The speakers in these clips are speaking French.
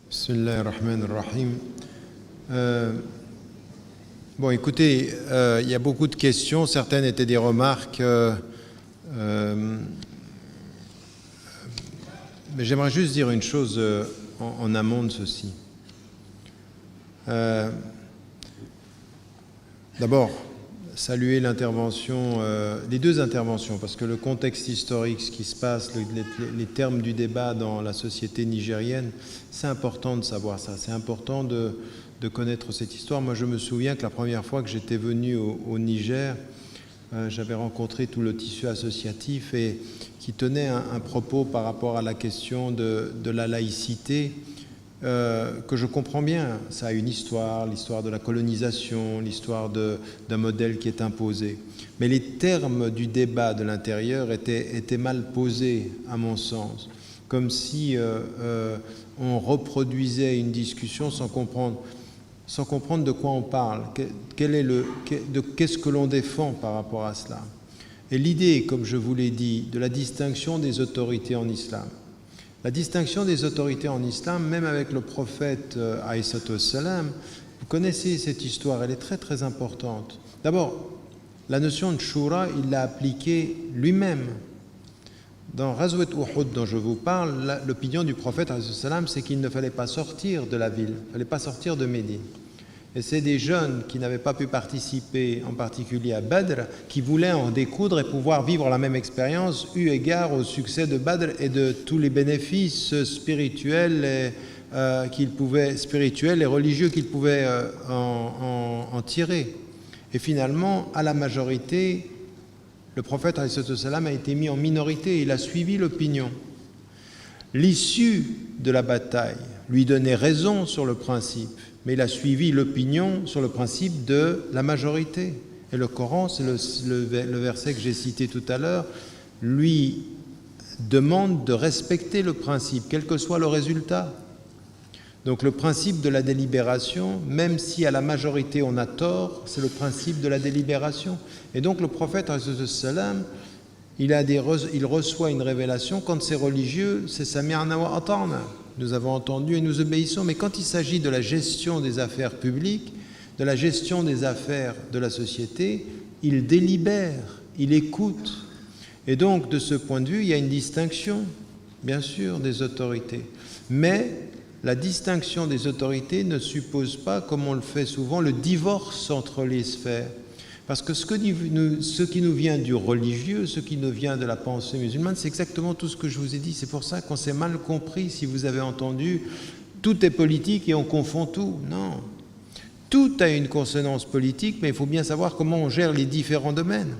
Bismillah ar-Rahman ar-Rahim. Bon, écoutez, il y a beaucoup de questions. Certaines étaient des remarques. Mais j'aimerais juste dire une chose en amont de ceci. D'abord, saluer l'intervention, les deux interventions, parce que le contexte historique, ce qui se passe, les termes du débat dans la société nigérienne, c'est important de savoir ça, c'est important de connaître cette histoire. Moi, je me souviens que la première fois que j'étais venu au Niger, j'avais rencontré tout le tissu associatif et qui tenait un propos par rapport à la question de la laïcité, que je comprends bien. Ça a une histoire, l'histoire de la colonisation, l'histoire d'un modèle qui est imposé. Mais les termes du débat de l'intérieur étaient mal posés, à mon sens, comme si on reproduisait une discussion sans comprendre de quoi on parle, qu'est-ce que l'on défend par rapport à cela. Et l'idée, comme je vous l'ai dit, de la distinction des autorités en islam. La distinction des autorités en islam, même avec le prophète alayhi salam, vous connaissez cette histoire, elle est très très importante. D'abord, la notion de shura, il l'a appliquée lui-même. Dans Ghazwat Uhud dont je vous parle, l'opinion du prophète alayhi salam, c'est qu'il ne fallait pas sortir de la ville, il ne fallait pas sortir de Médine. Et c'est des jeunes qui n'avaient pas pu participer, en particulier à Badr, qui voulaient en découdre et pouvoir vivre la même expérience, eu égard au succès de Badr et de tous les bénéfices spirituels et religieux qu'ils pouvaient en tirer. Et finalement, à la majorité, le prophète alayhi salam a été mis en minorité, il a suivi l'opinion. L'issue de la bataille lui donnait raison sur le principe, mais il a suivi l'opinion sur le principe de la majorité. Et le Coran, c'est le verset que j'ai cité tout à l'heure, lui demande de respecter le principe, quel que soit le résultat. Donc le principe de la délibération, même si à la majorité on a tort, c'est le principe de la délibération. Et donc le prophète, alayhi salam, il reçoit une révélation quand c'est religieux, c'est sami'na wa ata'na. Nous avons entendu et nous obéissons, mais quand il s'agit de la gestion des affaires publiques, de la gestion des affaires de la société, il délibère, il écoute. Et donc, de ce point de vue, il y a une distinction, bien sûr, des autorités. Mais la distinction des autorités ne suppose pas, comme on le fait souvent, le divorce entre les sphères. Parce que ce qui nous vient du religieux, ce qui nous vient de la pensée musulmane, c'est exactement tout ce que je vous ai dit. C'est pour ça qu'on s'est mal compris, si vous avez entendu, tout est politique et on confond tout. Non. Tout a une consonance politique, mais il faut bien savoir comment on gère les différents domaines.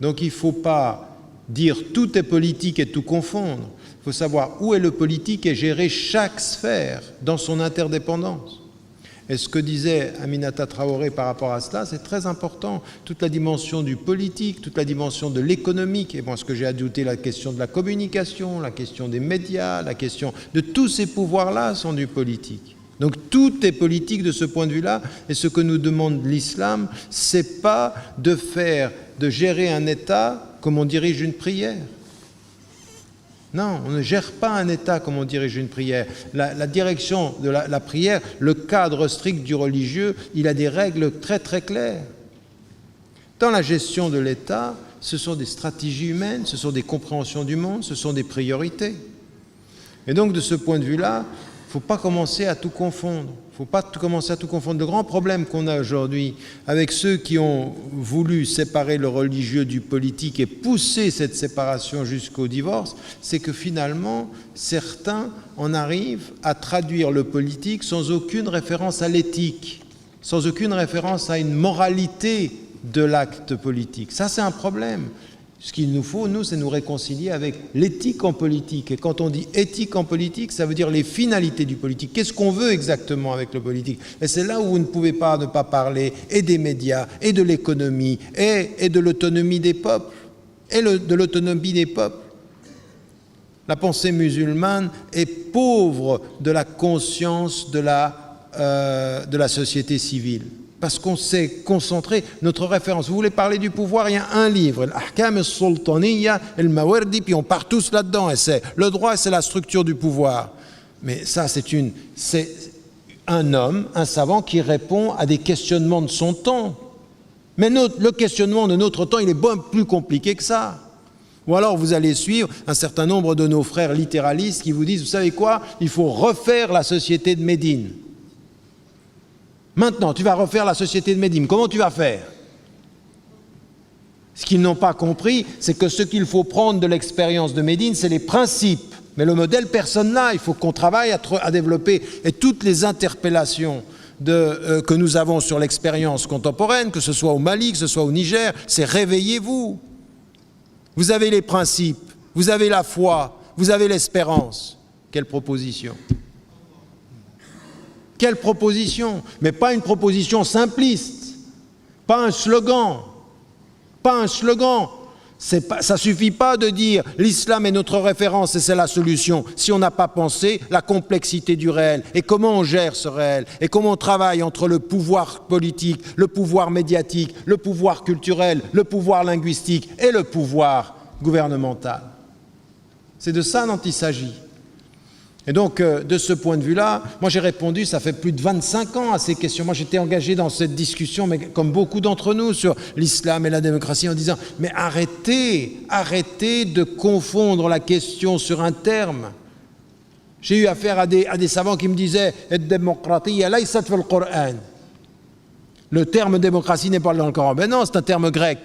Donc il ne faut pas dire tout est politique et tout confondre. Il faut savoir où est le politique et gérer chaque sphère dans son interdépendance. Et ce que disait Aminata Traoré par rapport à cela, c'est très important. Toute la dimension du politique, toute la dimension de l'économique, et bon, ce que j'ai ajouté, la question de la communication, la question des médias, la question de tous ces pouvoirs-là sont du politique. Donc tout est politique de ce point de vue-là, et ce que nous demande l'islam, c'est pas de gérer un État comme on dirige une prière. Non, on ne gère pas un État comme on dirige une prière. La direction de la prière, le cadre strict du religieux, il a des règles très très claires. Dans la gestion de l'État, ce sont des stratégies humaines, ce sont des compréhensions du monde, ce sont des priorités. Et donc de ce point de vue-là, il ne faut pas commencer à tout confondre. Il ne faut pas commencer à tout confondre. Le grand problème qu'on a aujourd'hui avec ceux qui ont voulu séparer le religieux du politique et pousser cette séparation jusqu'au divorce, c'est que finalement, certains en arrivent à traduire le politique sans aucune référence à l'éthique, sans aucune référence à une moralité de l'acte politique. Ça, c'est un problème. Ce qu'il nous faut, nous, c'est nous réconcilier avec l'éthique en politique. Et quand on dit éthique en politique, ça veut dire les finalités du politique. Qu'est-ce qu'on veut exactement avec le politique? Et c'est là où vous ne pouvez pas ne pas parler et des médias, et de l'économie, et de l'autonomie des peuples, de l'autonomie des peuples. La pensée musulmane est pauvre de la conscience de la société civile. Parce qu'on s'est concentré, notre référence. Vous voulez parler du pouvoir, il y a un livre, Al-Ahkam al-Sultaniya al-Mawardi, puis on part tous là-dedans. Et c'est le droit, c'est la structure du pouvoir. Mais ça, c'est un homme, un savant qui répond à des questionnements de son temps. Mais le questionnement de notre temps, il est bien plus compliqué que ça. Ou alors vous allez suivre un certain nombre de nos frères littéralistes qui vous disent, vous savez quoi, il faut refaire la société de Médine. Maintenant, tu vas refaire la société de Médine. Comment tu vas faire? Ce qu'ils n'ont pas compris, c'est que ce qu'il faut prendre de l'expérience de Médine, c'est les principes. Mais le modèle, personne là. Il faut qu'on travaille à développer. Et toutes les interpellations que nous avons sur l'expérience contemporaine, que ce soit au Mali, que ce soit au Niger, c'est réveillez-vous. Vous avez les principes, vous avez la foi, vous avez l'espérance. Quelle proposition? Quelle proposition? Mais pas une proposition simpliste, pas un slogan, pas un slogan. Ça ne suffit pas de dire l'islam est notre référence et c'est la solution si on n'a pas pensé la complexité du réel et comment on gère ce réel et comment on travaille entre le pouvoir politique, le pouvoir médiatique, le pouvoir culturel, le pouvoir linguistique et le pouvoir gouvernemental. C'est de ça dont il s'agit. Et donc, de ce point de vue-là, moi j'ai répondu, ça fait plus de 25 ans à ces questions. Moi j'étais engagé dans cette discussion, mais comme beaucoup d'entre nous, sur l'islam et la démocratie, en disant, mais arrêtez de confondre la question sur un terme. J'ai eu affaire à des savants qui me disaient, le terme démocratie n'est pas dans le Coran. Ben non, c'est un terme grec.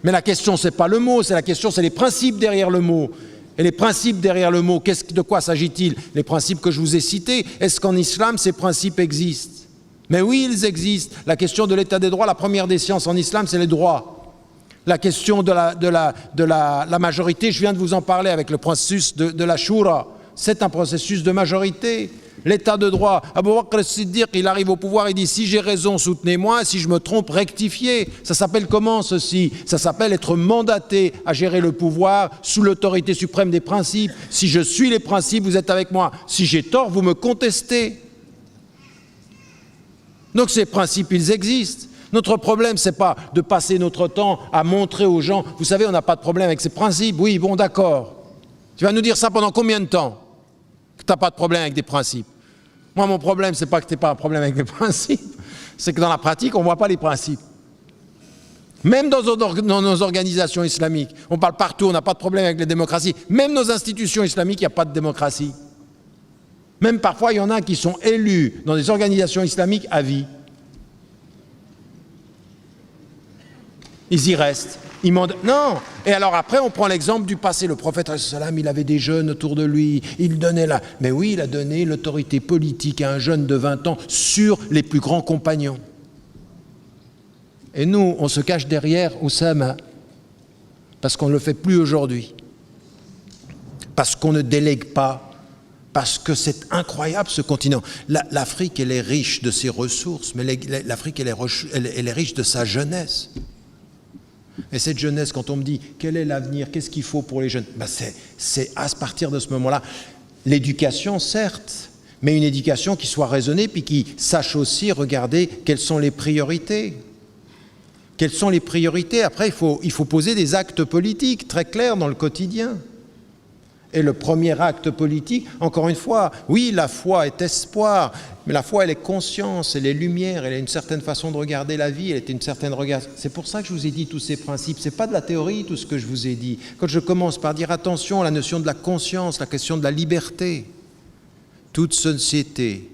Mais la question, ce n'est pas le mot, c'est les principes derrière le mot. Et les principes derrière le mot, de quoi s'agit-il? Les principes que je vous ai cités. Est-ce qu'en islam, ces principes existent? Mais oui, ils existent. La question de l'état des droits, la première des sciences en islam, c'est les droits. La question de la majorité, je viens de vous en parler avec le processus de la Shura. C'est un processus de majorité. L'état de droit. Abu Bakr as-Siddiq, il arrive au pouvoir, il dit, si j'ai raison, soutenez-moi, si je me trompe, rectifiez. Ça s'appelle comment ceci? Ça s'appelle être mandaté à gérer le pouvoir sous l'autorité suprême des principes. Si je suis les principes, vous êtes avec moi. Si j'ai tort, vous me contestez. Donc ces principes, ils existent. Notre problème, ce n'est pas de passer notre temps à montrer aux gens, vous savez, on n'a pas de problème avec ces principes. Oui, bon, d'accord. Tu vas nous dire ça pendant combien de temps? Que tu n'as pas de problème avec des principes. Moi, mon problème, ce n'est pas que tu n'aies pas un problème avec les principes, c'est que dans la pratique, on ne voit pas les principes. Même dans nos organisations islamiques, on parle partout, on n'a pas de problème avec les démocraties. Même nos institutions islamiques, il n'y a pas de démocratie. Même parfois, il y en a qui sont élus dans des organisations islamiques à vie. Ils y restent. Non. Et alors après, on prend l'exemple du passé. Le prophète, il avait des jeunes autour de lui. Il donnait Mais oui, il a donné l'autorité politique à un jeune de 20 ans sur les plus grands compagnons. Et nous, on se cache derrière Oussama parce qu'on ne le fait plus aujourd'hui. Parce qu'on ne délègue pas. Parce que c'est incroyable ce continent. L'Afrique, elle est riche de ses ressources, mais l'Afrique, elle est riche de sa jeunesse. Et cette jeunesse, quand on me dit quel est l'avenir, qu'est-ce qu'il faut pour les jeunes, c'est à partir de ce moment-là, l'éducation certes, mais une éducation qui soit raisonnée puis qui sache aussi regarder quelles sont les priorités. Quelles sont les priorités? Après, il faut poser des actes politiques très clairs dans le quotidien. Et le premier acte politique, encore une fois, oui, la foi est espoir, mais la foi, elle est conscience, elle est lumière, elle a une certaine façon de regarder la vie, elle est une certaine regard. C'est pour ça que je vous ai dit tous ces principes. Ce n'est pas de la théorie, tout ce que je vous ai dit. Quand je commence par dire attention à la notion de la conscience, la question de la liberté, toute société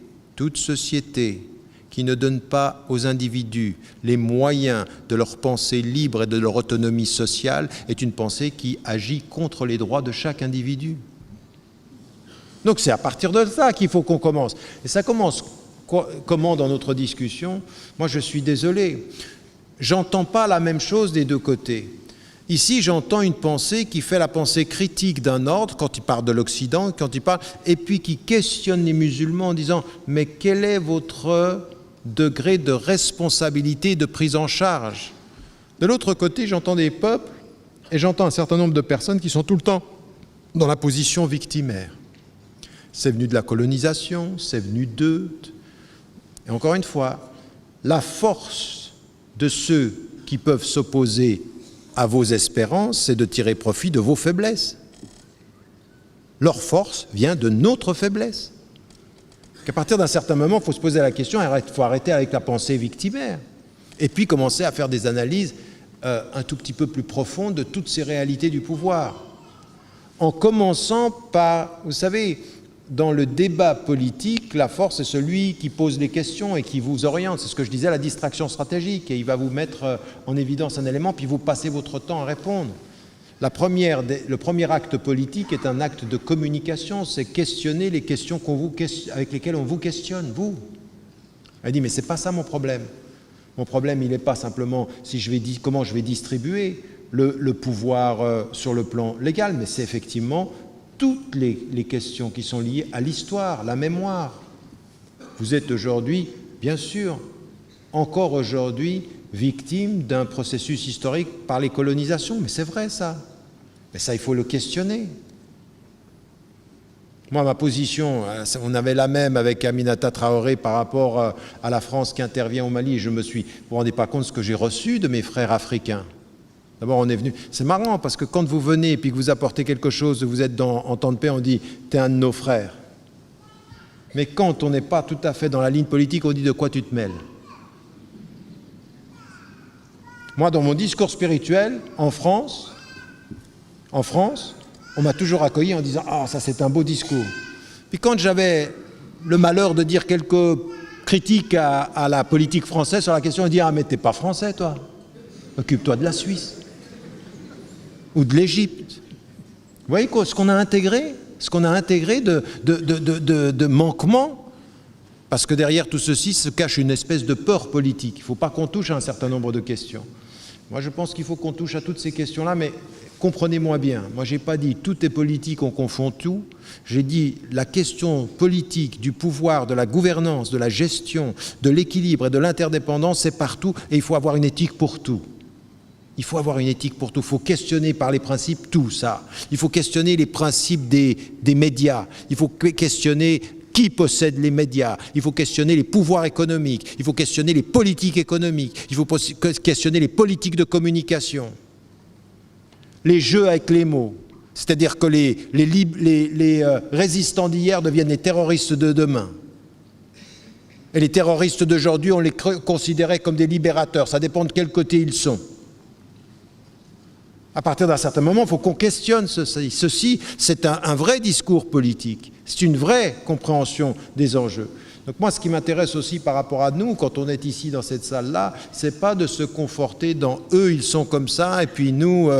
qui ne donne pas aux individus les moyens de leur pensée libre et de leur autonomie sociale est une pensée qui agit contre les droits de chaque individu. Donc c'est à partir de ça qu'il faut qu'on commence. Et ça commence comment dans notre discussion? Moi je suis désolé, j'entends pas la même chose des deux côtés. Ici, j'entends une pensée qui fait la pensée critique d'un ordre, quand il parle de l'Occident, et puis qui questionne les musulmans en disant « Mais quel est votre degré de responsabilité, de prise en charge ?» De l'autre côté, j'entends des peuples et j'entends un certain nombre de personnes qui sont tout le temps dans la position victimaire. C'est venu de la colonisation, c'est venu d'eux. Et encore une fois, la force de ceux qui peuvent s'opposer à vos espérances, c'est de tirer profit de vos faiblesses. Leur force vient de notre faiblesse. Qu'à partir d'un certain moment, il faut se poser la question, il faut arrêter avec la pensée victimaire. Et puis commencer à faire des analyses un tout petit peu plus profondes de toutes ces réalités du pouvoir. En commençant par, vous savez, dans le débat politique, la force est celui qui pose les questions et qui vous oriente. C'est ce que je disais, la distraction stratégique. Et il va vous mettre en évidence un élément, puis vous passez votre temps à répondre. Le premier acte politique est un acte de communication, c'est questionner les questions avec lesquelles on vous questionne, vous. Elle dit, mais ce n'est pas ça mon problème. Mon problème, il n'est pas simplement comment je vais distribuer le pouvoir sur le plan légal, mais c'est effectivement toutes les questions qui sont liées à l'histoire, la mémoire. Vous êtes aujourd'hui, bien sûr, encore aujourd'hui, victime d'un processus historique par les colonisations, mais c'est vrai ça. Mais ça, il faut le questionner. Moi, ma position, on avait la même avec Aminata Traoré par rapport à la France qui intervient au Mali. Vous ne vous rendez pas compte de ce que j'ai reçu de mes frères africains. D'abord, on est venu. C'est marrant parce que quand vous venez et puis que vous apportez quelque chose, vous êtes en temps de paix, on dit « t'es un de nos frères ». Mais quand on n'est pas tout à fait dans la ligne politique, on dit « de quoi tu te mêles ?» Moi, dans mon discours spirituel, en France, on m'a toujours accueilli en disant « Ah, ça c'est un beau discours ». Puis quand j'avais le malheur de dire quelques critiques à la politique française sur la question, on dit « Ah, mais t'es pas français, toi. Occupe-toi de la Suisse. Ou de l'Égypte. » Vous voyez quoi, ce qu'on a intégré de manquement, parce que derrière tout ceci se cache une espèce de peur politique. Il ne faut pas qu'on touche à un certain nombre de questions. Moi, je pense qu'il faut qu'on touche à toutes ces questions-là, mais comprenez-moi bien. Moi, je n'ai pas dit tout est politique, on confond tout. J'ai dit la question politique du pouvoir, de la gouvernance, de la gestion, de l'équilibre et de l'interdépendance, c'est partout, et il faut avoir une éthique pour tout. Il faut avoir une éthique pour tout. Il faut questionner par les principes tout ça. Il faut questionner les principes des médias. Il faut questionner qui possède les médias. Il faut questionner les pouvoirs économiques. Il faut questionner les politiques économiques. Il faut questionner les politiques de communication. Les jeux avec les mots. C'est-à-dire que les résistants d'hier deviennent les terroristes de demain. Et les terroristes d'aujourd'hui, on les considérait comme des libérateurs. Ça dépend de quel côté ils sont. À partir d'un certain moment, il faut qu'on questionne ceci. Ceci, c'est un vrai discours politique. C'est une vraie compréhension des enjeux. Donc moi, ce qui m'intéresse aussi par rapport à nous, quand on est ici dans cette salle-là, c'est pas de se conforter dans « eux, ils sont comme ça » et puis nous...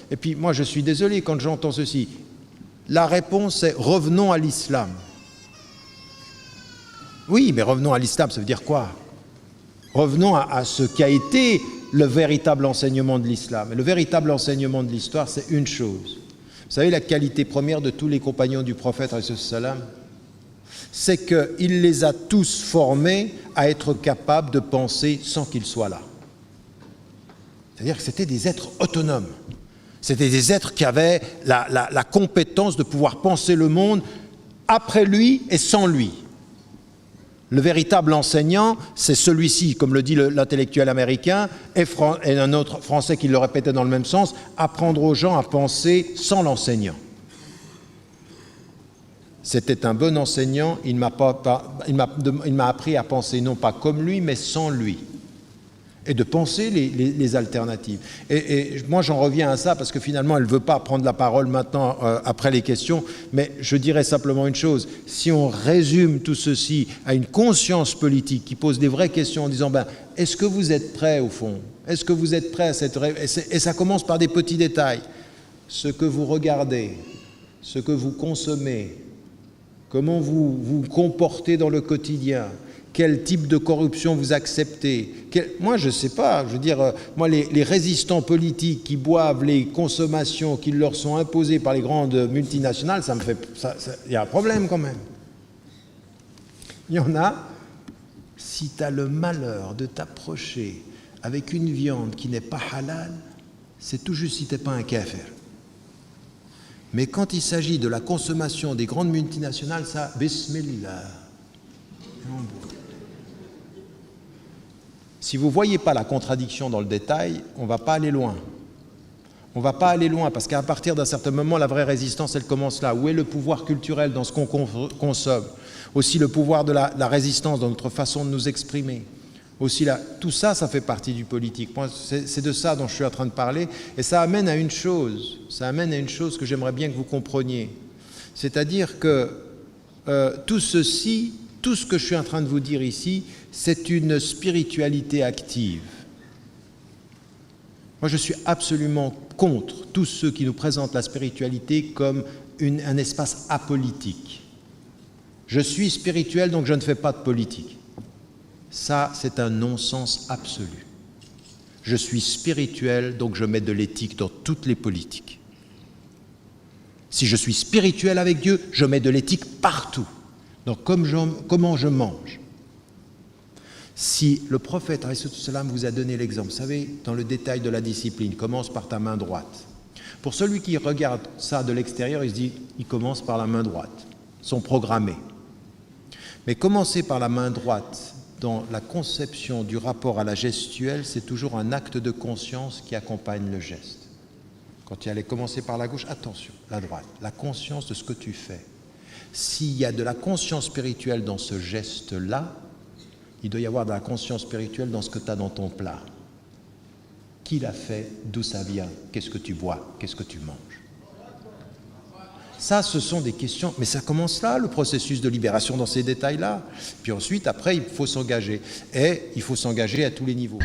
Et puis moi, je suis désolé quand j'entends ceci. La réponse est « revenons à l'islam ». Oui, mais revenons à l'islam, ça veut dire quoi? Revenons à ce qui a été le véritable enseignement de l'islam. Et le véritable enseignement de l'histoire, c'est une chose. Vous savez, la qualité première de tous les compagnons du prophète, c'est qu'il les a tous formés à être capables de penser sans qu'ils soient là. C'est-à-dire que c'était des êtres autonomes. C'était des êtres qui avaient la compétence de pouvoir penser le monde après lui et sans lui. Le véritable enseignant, c'est celui-ci, comme le dit l'intellectuel américain, et un autre français qui le répétait dans le même sens, apprendre aux gens à penser sans l'enseignant. C'était un bon enseignant, il m'a appris à penser non pas comme lui, mais sans lui. Et de penser les alternatives. Et moi, j'en reviens à ça, parce que finalement, elle ne veut pas prendre la parole maintenant, après les questions, mais je dirais simplement une chose. Si on résume tout ceci à une conscience politique qui pose des vraies questions en disant, est-ce que vous êtes prêts, au fond? Est-ce que vous êtes prêts à cette... Et ça commence par des petits détails. Ce que vous regardez, ce que vous consommez, comment vous vous comportez dans le quotidien, quel type de corruption vous acceptez. Moi, je ne sais pas, je veux dire, moi, les résistants politiques qui boivent les consommations qui leur sont imposées par les grandes multinationales, ça me fait... Il y a un problème quand même. Il y en a, si tu as le malheur de t'approcher avec une viande qui n'est pas halal, c'est tout juste si tu n'es pas un kafir. Mais quand il s'agit de la consommation des grandes multinationales, ça, bismillah. Si vous ne voyez pas la contradiction dans le détail, on ne va pas aller loin. On ne va pas aller loin, parce qu'à partir d'un certain moment, la vraie résistance, elle commence là. Où est le pouvoir culturel dans ce qu'on consomme? Aussi le pouvoir de la résistance dans notre façon de nous exprimer. Aussi là, tout ça, ça fait partie du politique. C'est de ça dont je suis en train de parler. Et ça amène à une chose que j'aimerais bien que vous compreniez. C'est-à-dire que tout ceci, tout ce que je suis en train de vous dire ici, c'est une spiritualité active. Moi, je suis absolument contre tous ceux qui nous présentent la spiritualité comme un espace apolitique. Je suis spirituel, donc je ne fais pas de politique. Ça, c'est un non-sens absolu. Je suis spirituel, donc je mets de l'éthique dans toutes les politiques. Si je suis spirituel avec Dieu, je mets de l'éthique partout. Donc, comment je mange. Si le prophète alayhi salam vous a donné l'exemple, vous savez, dans le détail de la discipline, commence par ta main droite. Pour celui qui regarde ça de l'extérieur, il se dit, il commence par la main droite. Ils sont programmés. Mais commencer par la main droite, dans la conception du rapport à la gestuelle, c'est toujours un acte de conscience qui accompagne le geste. Quand il allait commencer par la gauche, attention, la droite, la conscience de ce que tu fais. S'il y a de la conscience spirituelle dans ce geste-là, il doit y avoir de la conscience spirituelle dans ce que tu as dans ton plat. Qui l'a fait? D'où ça vient? Qu'est-ce que tu bois? Qu'est-ce que tu manges? Ça, ce sont des questions, mais ça commence là, le processus de libération dans ces détails-là. Puis ensuite, après, il faut s'engager. Et il faut s'engager à tous les niveaux.